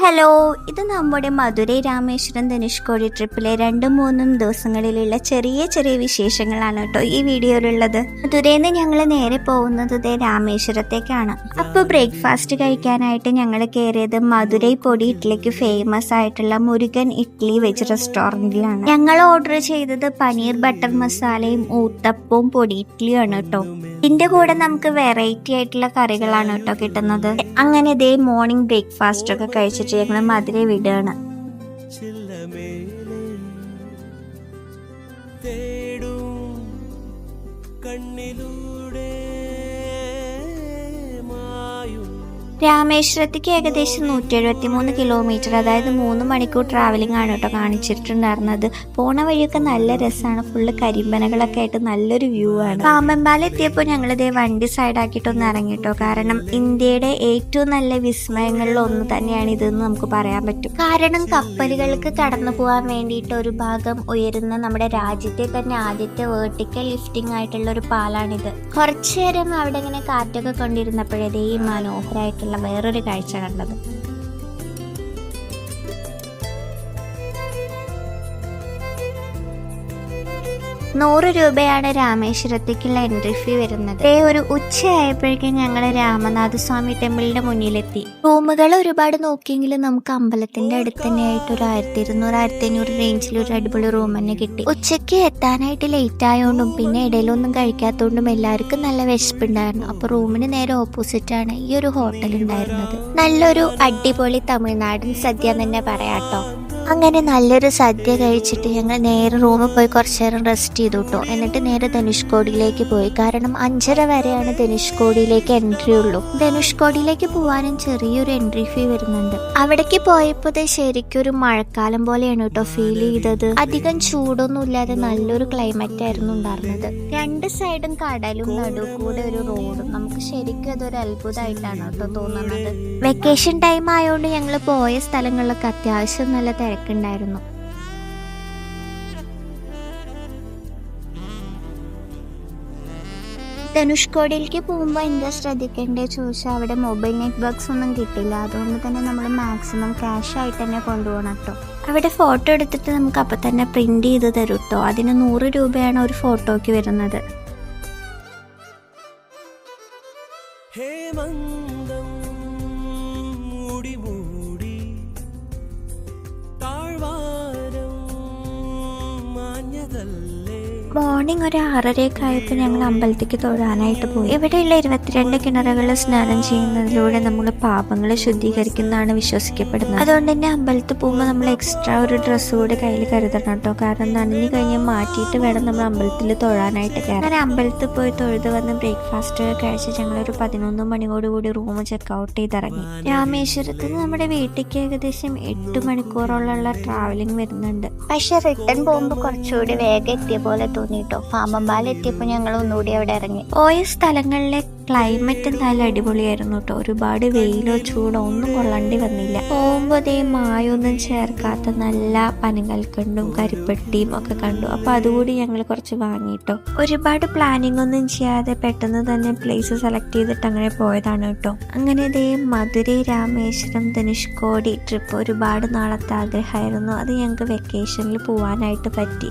Hello, ഇത് നമ്മുടെ മധുരൈ രാമേശ്വരം ധനുഷ്കോടി ട്രിപ്പിലെ 2-3 ദിവസങ്ങളിലുള്ള ചെറിയ ചെറിയ വിശേഷങ്ങളാണ് കേട്ടോ ഈ വീഡിയോയിലുള്ളത്. മധുരയിൽ നിന്ന് ഞങ്ങൾ നേരെ പോകുന്നത് രാമേശ്വരത്തേക്കാണ്. അപ്പോൾ ബ്രേക്ക്ഫാസ്റ്റ് കഴിക്കാനായിട്ട് ഞങ്ങൾ കയറിയത് മധുരൈ പൊടി ഇഡ്ഡലിക്ക് ഫേമസ് ആയിട്ടുള്ള മുരുകൻ ഇഡ്ഡലി വെജ് റെസ്റ്റോറൻറ്റിലാണ്. ഞങ്ങൾ ഓർഡർ ചെയ്തത് പനീർ ബട്ടർ മസാലയും ഊത്തപ്പവും പൊടി ഇഡ്ഡലിയാണ് കേട്ടോ. ഇതിന്റെ കൂടെ നമുക്ക് വെറൈറ്റി ആയിട്ടുള്ള കറികളാണ് കേട്ടോ കിട്ടുന്നത്. അങ്ങനെ ഇതേ മോർണിംഗ് ബ്രേക്ക്ഫാസ്റ്റ് ഒക്കെ കഴിച്ചിട്ട് ഞങ്ങൾ മധുരൈ വിടുകയാണ്. രാമേശ്വരത്തേക്ക് ഏകദേശം 173 കിലോമീറ്റർ, അതായത് 3 മണിക്കൂർ ട്രാവലിംഗ് ആണ് കേട്ടോ കാണിച്ചിട്ടുണ്ടായിരുന്നത്. പോണ വഴിയൊക്കെ നല്ല രസമാണ്, ഫുള്ള് കരിമ്പനകളൊക്കെ ആയിട്ട് നല്ലൊരു വ്യൂ ആണ്. പാമ്പൻപാലം എത്തിയപ്പോൾ ഞങ്ങളിതേ വണ്ടി സൈഡാക്കിയിട്ടൊന്ന് ഇറങ്ങിട്ടോ. കാരണം ഇന്ത്യയുടെ ഏറ്റവും നല്ല വിസ്മയങ്ങളിൽ ഒന്ന് തന്നെയാണ് ഇതെന്ന് നമുക്ക് പറയാൻ പറ്റും. കാരണം കപ്പലുകൾക്ക് കടന്നു പോകാൻ വേണ്ടിയിട്ട് ഒരു ഭാഗം ഉയരുന്ന നമ്മുടെ രാജ്യത്തെ തന്നെ ആദ്യത്തെ വേർട്ടിക്കൽ ലിഫ്റ്റിംഗ് ആയിട്ടുള്ള ഒരു പാലാണിത്. കുറച്ചു നേരം അവിടെ ഇങ്ങനെ കാറ്റൊക്കെ കൊണ്ടിരുന്നപ്പോഴേ ഈ മനോഹരമായിട്ട് വേറൊരു കാഴ്ച കണ്ടത്. 100 രൂപയാണ് രാമേശ്വരത്തേക്കുള്ള എൻട്രി ഫീ വരുന്നത്. ഒരു ഉച്ചയായപ്പോഴേക്കും ഞങ്ങൾ രാമനാഥസ്വാമി ടെമ്പിളിന്റെ മുന്നിലെത്തി. റൂമുകൾ ഒരുപാട് നോക്കിയെങ്കിലും നമുക്ക് അമ്പലത്തിന്റെ അടുത്ത് തന്നെയായിട്ട് ഒരു 1200-1500 റേഞ്ചിൽ ഒരു അടിപൊളി റൂം തന്നെ കിട്ടി. ഉച്ചയ്ക്ക് എത്താനായിട്ട് ലേറ്റ് ആയതുകൊണ്ടും പിന്നെ ഇടയിലൊന്നും കഴിക്കാത്തതുകൊണ്ടും എല്ലാവർക്കും നല്ല വിശപ്പുണ്ടായിരുന്നു. അപ്പൊ റൂമിന് നേരെ ഓപ്പോസിറ്റ് ആണ് ഈ ഒരു ഹോട്ടൽ ഉണ്ടായിരുന്നത്. നല്ലൊരു അടിപൊളി തമിഴ്നാടൻ സദ്യ തന്നെ പറയാട്ടോ. അങ്ങനെ നല്ലൊരു സദ്യ കഴിച്ചിട്ട് ഞങ്ങൾ നേരെ റൂമിൽ പോയി കുറച്ചു നേരം റെസ്റ്റ് ചെയ്തു കേട്ടോ. എന്നിട്ട് നേരെ ധനുഷ്കോടിയിലേക്ക് പോയി. കാരണം 5:30 വരെയാണ് ധനുഷ്കോടിയിലേക്ക് എൻട്രി ഉള്ളൂ. ധനുഷ്കോടിയിലേക്ക് പോകാനും ചെറിയൊരു എൻട്രി ഫീ വരുന്നുണ്ട്. അവിടേക്ക് പോയപ്പോൾ ശരിക്കും ഒരു മഴക്കാലം പോലെയാണ് കേട്ടോ ഫീൽ ചെയ്തത്. അധികം ചൂടൊന്നും ഇല്ലാതെ നല്ലൊരു ക്ലൈമറ്റ് ആയിരുന്നു ഉണ്ടായിരുന്നത്. 2 സൈഡും കടലും നടുക്കൂടെ ഒരു റോഡും. നമുക്ക് ശരിക്കും അതൊരു അത്ഭുതമായിട്ടാണ് കേട്ടോ തോന്നുന്നത്. വെക്കേഷൻ ടൈം ആയതുകൊണ്ട് ഞങ്ങൾ പോയ സ്ഥലങ്ങളിലൊക്കെ അത്യാവശ്യം നല്ല തിരക്കുണ്ടായിരുന്നു. ധനുഷ്കോടിയിലേക്ക് പോകുമ്പോൾ എന്താ ശ്രദ്ധിക്കേണ്ടത് ചോദിച്ചാൽ അവിടെ മൊബൈൽ നെറ്റ്വർക്ക്സ് ഒന്നും കിട്ടില്ല. അതുകൊണ്ട് തന്നെ നമ്മൾ മാക്സിമം ക്യാഷ് ആയിട്ട് തന്നെ കൊണ്ടുപോകണം കേട്ടോ. അവിടെ ഫോട്ടോ എടുത്തിട്ട് നമുക്ക് അപ്പം തന്നെ പ്രിന്റ് ചെയ്ത് തരും കേട്ടോ. അതിന് 100 രൂപയാണ് ഒരു ഫോട്ടോയ്ക്ക് വരുന്നത്. മോർണിംഗ് ഒരു 6:30 ആയപ്പോൾ ഞങ്ങൾ അമ്പലത്തേക്ക് തൊഴാനായിട്ട് പോയി. ഇവിടെയുള്ള 22 കിണറുകൾ സ്നാനം ചെയ്യുന്നതിലൂടെ നമ്മൾ പാപങ്ങൾ ശുദ്ധീകരിക്കുന്നതാണ് വിശ്വസിക്കപ്പെടുന്നത്. അതുകൊണ്ട് തന്നെ അമ്പലത്തിൽ പോകുമ്പോൾ നമ്മൾ എക്സ്ട്രാ ഒരു ഡ്രസ്സ് കൂടി കയ്യിൽ കരുതണം കേട്ടോ. കാരണം നനഞ്ഞു കഴിഞ്ഞ് മാറ്റിയിട്ട് വേണം നമ്മൾ അമ്പലത്തിൽ തൊഴാനായിട്ട് കയറാൻ. അങ്ങനെ അമ്പലത്തിൽ പോയി തൊഴുത് വന്ന് ബ്രേക്ക്ഫാസ്റ്റ് കഴിച്ച് ഞങ്ങളൊരു 11 മണിയോടുകൂടി റൂം ചെക്കൗട്ട് ചെയ്തിറങ്ങി. രാമേശ്വരത്ത് നിന്ന് നമ്മുടെ വീട്ടിലേക്ക് ഏകദേശം 8 മണിക്കൂറോളമുള്ള ട്രാവലിംഗ് വരുന്നുണ്ട്. പക്ഷെ റിട്ടേൺ പോകുമ്പോൾ കുറച്ചുകൂടി വേഗം എത്തിയ പോലെ തോന്നിട്ടോ. പാമ്പൻപാലം എത്തിയപ്പോൾ ഞങ്ങൾ ഒന്നുകൂടി അവിടെ ഇറങ്ങി. പോയ സ്ഥലങ്ങളിലെ ക്ലൈമറ്റ് എന്തായാലും അടിപൊളിയായിരുന്നു കേട്ടോ. ഒരുപാട് വെയിലോ ചൂടോ ഒന്നും കൊള്ളേണ്ടി വന്നില്ല. പോകുമ്പോൾ മായൊന്നും ചേർക്കാത്ത നല്ല പനങ്ങൽക്കണ്ടും കരിപ്പെട്ടിയും ഒക്കെ കണ്ടു. അപ്പൊ അതുകൂടി ഞങ്ങൾ കുറച്ച് വാങ്ങിട്ടോ. ഒരുപാട് പ്ലാനിങ് ഒന്നും ചെയ്യാതെ പെട്ടെന്ന് തന്നെ പ്ലേസ് സെലക്ട് ചെയ്തിട്ട് അങ്ങനെ പോയതാണ് കേട്ടോ. അങ്ങനെ മധുരൈ രാമേശ്വരം ധനുഷ്കോടി ട്രിപ്പ് ഒരുപാട് നാളത്തെ ആഗ്രഹമായിരുന്നു. അത് ഞങ്ങൾക്ക് വെക്കേഷനിൽ പോവാനായിട്ട് പറ്റി.